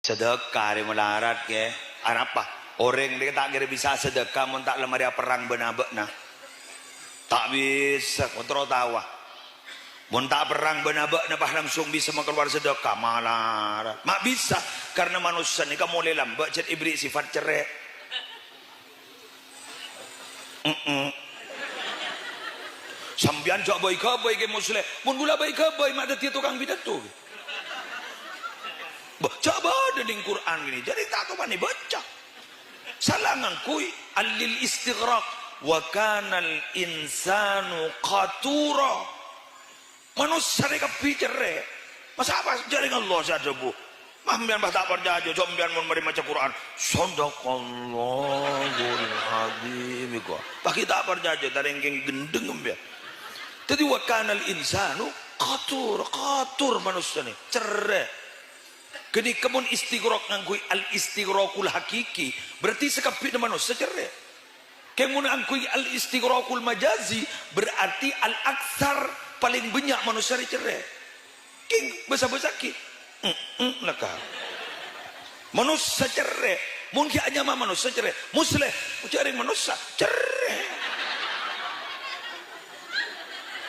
Sedekah di melarat ke apa orang dia tak kira bisa sedekah mun tak lemari perang benabek nah tak bisa kontrol tawa mun tak perang benabek nah bah langsung bisa keluar sedekah melarat mak bisa karena manusia ni kamu mulai lambat cet iblis sifat cerai sambian jok boy ke muslim mun gula baik ke boy mak dia tukang pidato baca ada di Quran gini jadi tak tahu mana baca salangan kui alil istighraq wa kana al insanu qatura manusia mereka pikirre masa apa jaring Allah saja bu mahmian bah tak percaya jombian mun mari maca Quran sadaqallahul azim ko bagi tak percaya tarengking gendeng embian jadi wa kana al insanu qatur manusia ni cerai. Kini kemun istighraq ngangkui al istighraqul hakiki berarti sekapit manusia cerai. Kemun ngangkui al istighraqul majazi berarti al aksar paling banyak manusia cerai. King besar-besar ki. Laka. Manusia cerai. Mungkin hanya manusia cerai. Muslim cari manusia cerai.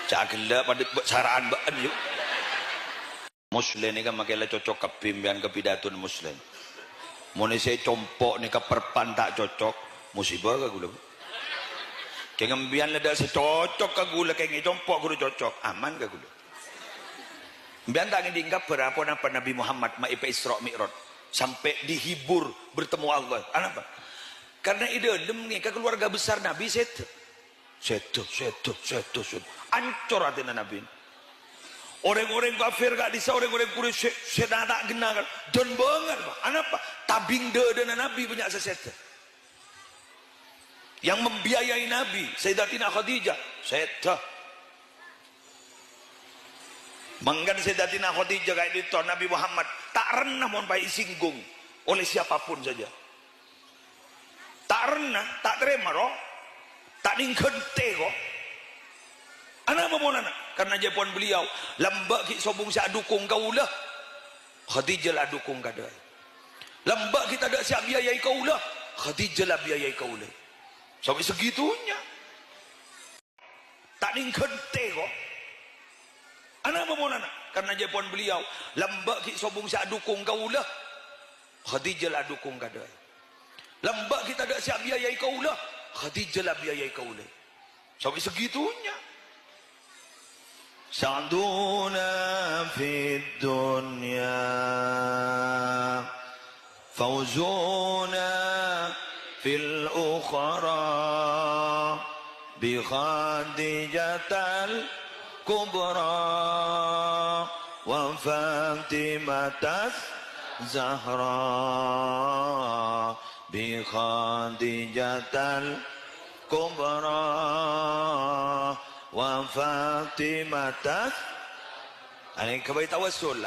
Caklah pada caraan baan yuk. Muslim ni kan makilah cocok ke pimpinan ke pidato muslim. Mone saya compok ni ke perpan tak cocok, musibah ke gula. Kaya ngambian lada secocok ke gula kaya compok gula cocok, aman ke gula. Mbian tak ngidingkap berapa napa Nabi Muhammad maipa Isra Mi'raj sampai dihibur bertemu Allah. Kenapa? Karena ide dem ni ke keluarga besar Nabi setu. Ancur hati Nabi. Orang-orang kafir gak bisa orang-orang Quraisy saya tak kenal dan banget apa tabing dengan Nabi punya sesuatu yang membiayai Nabi Sayyidatina Khadijah sesuatu manggan Sayyidatina Khadijah kayak itu Nabi Muhammad tak pernah mau baik singgung oleh siapapun saja tak pernah tak terima roh tak ningkente kok anak apa anak karena jawaban beliau lambak ki sobung siap dukung kaulah Khadijah lah dukung kada lambak kita ada siap biayai kaulah Khadijah lah biayai kaulah sampai segitunya tak ningkente kok anak apa anak karena jawaban beliau lambak ki sobung siap dukung kaulah Khadijah lah dukung kada lambak kita ada siap biayai kaulah Khadijah lah biayai kaulah sampai segitunya. سعدونا في الدنيا فوزونا في الأخرى بخديجة الكبرى وفاطمة الزهراء بخديجة الكبرى wa Fatimah. Ini kebaik tawassul.